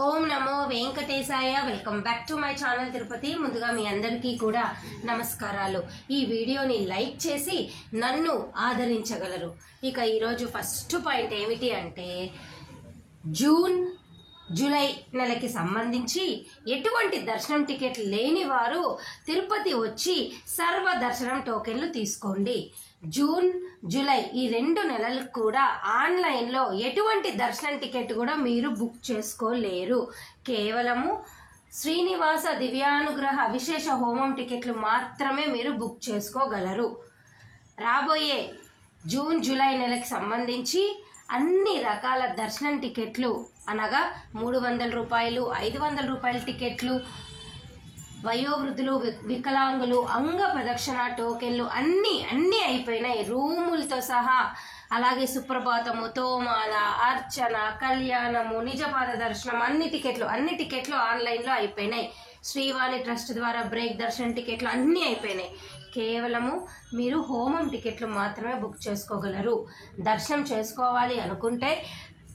Om Namo Venkatesaya. Welcome back to my channel Tirupati. ముందుగా మీ అందరికీ కూడా నమస్కారాలు. ఈ వీడియోని లైక్ చేసి నన్ను ఆదరించగలరు. ఇక ఈరోజు ఫస్ట్ పాయింట్ ఏమిటి అంటే, జూన్ జూలై నెలకి సంబంధించి ఎటువంటి దర్శనం టికెట్ లేని వారు తిరుపతి వచ్చి సర్వ దర్శనం టోకెన్లు తీసుకోండి. జూన్ జూలై ఈ 2 నెలలకు కూడా ఆన్లైన్లో ఎటువంటి దర్శనం టికెట్ కూడా మీరు బుక్ చేసుకోలేరు. కేవలము శ్రీనివాస దివ్యానుగ్రహ విశేష హోమం టికెట్లు మాత్రమే మీరు బుక్ చేసుకోగలరు. రాబోయే జూన్ జూలై నెలకి సంబంధించి అన్ని రకాల దర్శనం టికెట్లు అనగా 300 రూపాయలు, 500 రూపాయల టికెట్లు, వయోవృద్ధులు, వికలాంగులు, అంగ ప్రదక్షిణ టోకెన్లు అన్నీ అయిపోయినాయి, రూములతో సహా. అలాగే సుప్రభాతము, తోమాల, అర్చన, కళ్యాణము, నిజపాద దర్శనం అన్ని టికెట్లు ఆన్లైన్లో అయిపోయినాయి. శ్రీవాణి ట్రస్ట్ ద్వారా బ్రేక్ దర్శనం టికెట్లు అన్నీ అయిపోయినాయి. కేవలము మీరు హోమం టికెట్లు మాత్రమే బుక్ చేసుకోగలరు. దర్శనం చేసుకోవాలి అనుకుంటే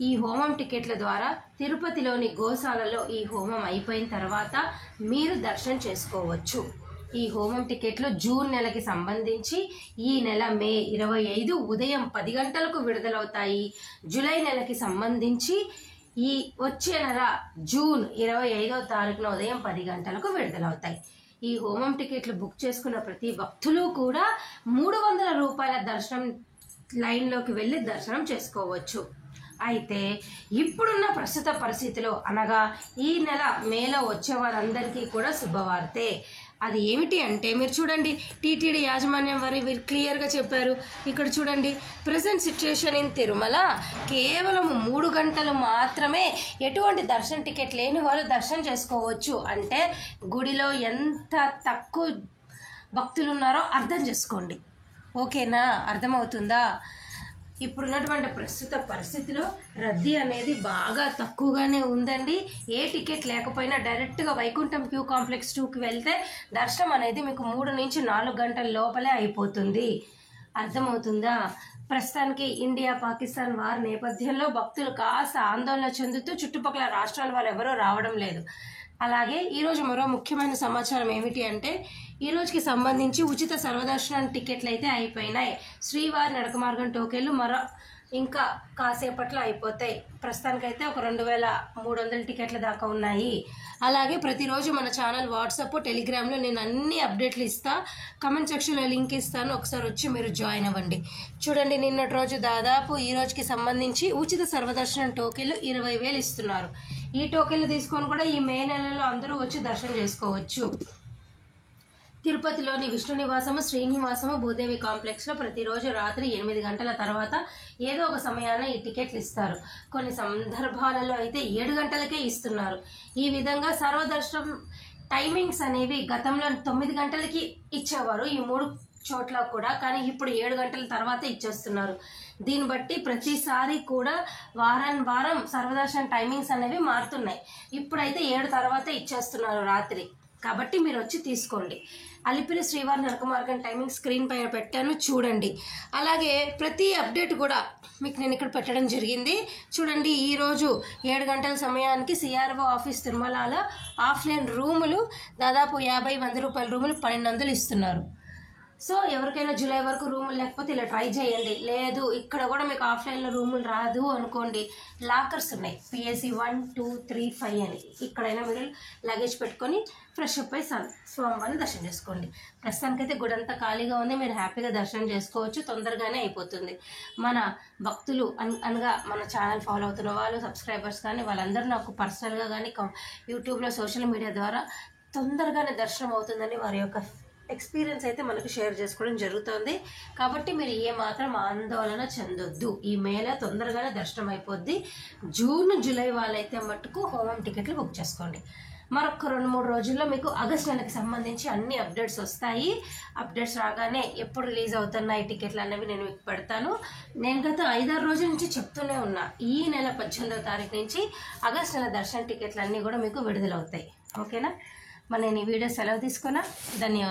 ఈ హోమం టికెట్ల ద్వారా తిరుపతిలోని గోశాలలో ఈ హోమం అయిపోయిన తర్వాత మీరు దర్శనం చేసుకోవచ్చు. ఈ హోమం టికెట్లు జూన్ నెలకి సంబంధించి ఈ నెల మే 25 ఉదయం 10 గంటలకు విడుదలవుతాయి. జూలై నెలకి సంబంధించి ఈ వచ్చే నెల జూన్ 25వ తారీఖున ఉదయం 10 గంటలకు విడుదలవుతాయి. ఈ హోమం టికెట్లు బుక్ చేసుకున్న ప్రతి భక్తులు కూడా 300 రూపాయల దర్శనం లైన్లోకి వెళ్ళి దర్శనం చేసుకోవచ్చు. అయితే ఇప్పుడున్న ప్రస్తుత పరిస్థితిలో అనగా ఈ నెల మేలో వచ్చే వారందరికీ కూడా శుభవార్తే. అది ఏమిటి అంటే, మీరు చూడండి, టీటీడీ యాజమాన్యం వారు వీరు క్లియర్గా చెప్పారు. ఇక్కడ చూడండి, ప్రజెంట్ సిచ్యుయేషన్ ఇన్ తిరుమల కేవలం 3 గంటలు మాత్రమే ఎటువంటి దర్శన టికెట్ లేని వారు దర్శనం చేసుకోవచ్చు. అంటే గుడిలో ఎంత తక్కువ భక్తులు ఉన్నారో అర్థం చేసుకోండి. ఓకేనా? అర్థమవుతుందా? ఇప్పుడున్నటువంటి ప్రస్తుత పరిస్థితిలో రద్దీ అనేది బాగా తక్కువగానే ఉందండి. ఏ టికెట్ లేకపోయినా డైరెక్ట్గా వైకుంఠం క్యూ కాంప్లెక్స్ 2కి వెళ్తే దర్శనం అనేది మీకు 3 నుంచి 4 గంటల లోపలే అయిపోతుంది. అర్థమవుతుందా? ప్రస్తుతానికి ఇండియా పాకిస్తాన్ వార్ నేపథ్యంలో భక్తులు కాస్త ఆందోళన చెందుతూ చుట్టుపక్కల రాష్ట్రాల వారు ఎవరూ రావడం లేదు. అలాగే ఈరోజు మరో ముఖ్యమైన సమాచారం ఏమిటి అంటే, ఈ రోజుకి సంబంధించి ఉచిత సర్వదర్శనం టికెట్లు అయితే అయిపోయినాయి. శ్రీవారి నడక మార్గం టోకెన్లు ఇంకా కాసేపట్లో అయిపోతాయి. ప్రస్తుతానికైతే ఒక 2300 టికెట్ల దాకా ఉన్నాయి. అలాగే ప్రతిరోజు మన ఛానల్ వాట్సాప్, టెలిగ్రామ్లో నేను అన్ని అప్డేట్లు ఇస్తా. కమెంట్ సెక్షన్లో లింక్ ఇస్తాను, ఒకసారి వచ్చి మీరు జాయిన్ అవ్వండి. చూడండి, నిన్నటి రోజు దాదాపు ఈ రోజుకి సంబంధించి ఉచిత సర్వదర్శనం టోకెన్లు 20,000 ఇస్తున్నారు. ఈ టోకెన్లు తీసుకొని కూడా ఈ మే నెలలో అందరూ వచ్చి దర్శనం చేసుకోవచ్చు. తిరుపతిలోని విష్ణు నివాసము, శ్రీనివాసము, భూదేవి కాంప్లెక్స్లో ప్రతిరోజు రాత్రి 8 గంటల తర్వాత ఏదో ఒక సమయాన ఈ టికెట్లు ఇస్తారు. కొన్ని సందర్భాలలో అయితే 7 గంటలకే ఇస్తున్నారు. ఈ విధంగా సర్వదర్శనం టైమింగ్స్ అనేవి గతంలో 9 గంటలకి ఇచ్చేవారు ఈ 3 చోట్ల కూడా, కానీ ఇప్పుడు 7 గంటల తర్వాత ఇచ్చేస్తున్నారు. దీన్ని బట్టి ప్రతిసారి కూడా వారం సర్వదర్శనం టైమింగ్స్ అనేవి మారుతున్నాయి. ఇప్పుడైతే 7 తర్వాత ఇచ్చేస్తున్నారు రాత్రి. కాబట్టి మీరు వచ్చి తీసుకోండి. అలిపిరి శ్రీవారి నడక మార్గం టైమింగ్ స్క్రీన్ పైన పెట్టాను, చూడండి. అలాగే ప్రతి అప్డేట్ కూడా మీకు నేను ఇక్కడ పెట్టడం జరిగింది. చూడండి, ఈరోజు 7 గంటల సమయానికి సిఆర్ఓ ఆఫీస్ తిరుమలలో ఆఫ్లైన్ రూములు దాదాపు 50-100 రూపాయల రూములు 1200 ఇస్తున్నారు. సో ఎవరికైనా జూలై వరకు రూములు లేకపోతే ఇలా ట్రై చేయండి. లేదు ఇక్కడ కూడా మీకు ఆఫ్లైన్లో రూములు రాదు అనుకోండి, లాకర్స్ ఉన్నాయి, పిఎస్సి 1, 2, 3, 5 అని. ఇక్కడైనా మీరు లగేజ్ పెట్టుకొని ఫ్రెష్ అప్ అయి స్వామివారిని దర్శనం చేసుకోండి. ప్రస్తుతానికైతే గుడి అంతా ఖాళీగా ఉంది, మీరు హ్యాపీగా దర్శనం చేసుకోవచ్చు. తొందరగానే అయిపోతుంది. మన భక్తులు అనగా మన ఛానల్ ఫాలో అవుతున్న వాళ్ళు, సబ్స్క్రైబర్స్ కానీ వాళ్ళందరూ నాకు పర్సనల్గా కానీ యూట్యూబ్లో సోషల్ మీడియా ద్వారా తొందరగానే దర్శనం అవుతుందని వారి యొక్క ఎక్స్పీరియన్స్ అయితే మనకు షేర్ చేసుకోవడం జరుగుతుంది. కాబట్టి మీరు ఏమాత్రం ఆందోళన చెందొద్దు. ఈ మేలో తొందరగానే దర్శనం అయిపోద్ది. జూన్ జూలై వాళ్ళైతే మట్టుకు హోమం టికెట్లు బుక్ చేసుకోండి. మరొక 2-3 రోజుల్లో మీకు ఆగస్ట్ నెలకి సంబంధించి అన్ని అప్డేట్స్ వస్తాయి. అప్డేట్స్ రాగానే ఎప్పుడు రిలీజ్ అవుతున్నాయి టికెట్లు అనేవి నేను మీకు పెడతాను. నేను గత 5-6 రోజుల నుంచి చెప్తూనే ఉన్నా, ఈ నెల 18వ తారీఖు నుంచి ఆగస్ట్ నెల దర్శన టికెట్లు అన్నీ కూడా మీకు విడుదలవుతాయి. ఓకేనా? మరి నేను ఈ వీడియో సెలవు తీసుకున్నా. ధన్యవాదాలు.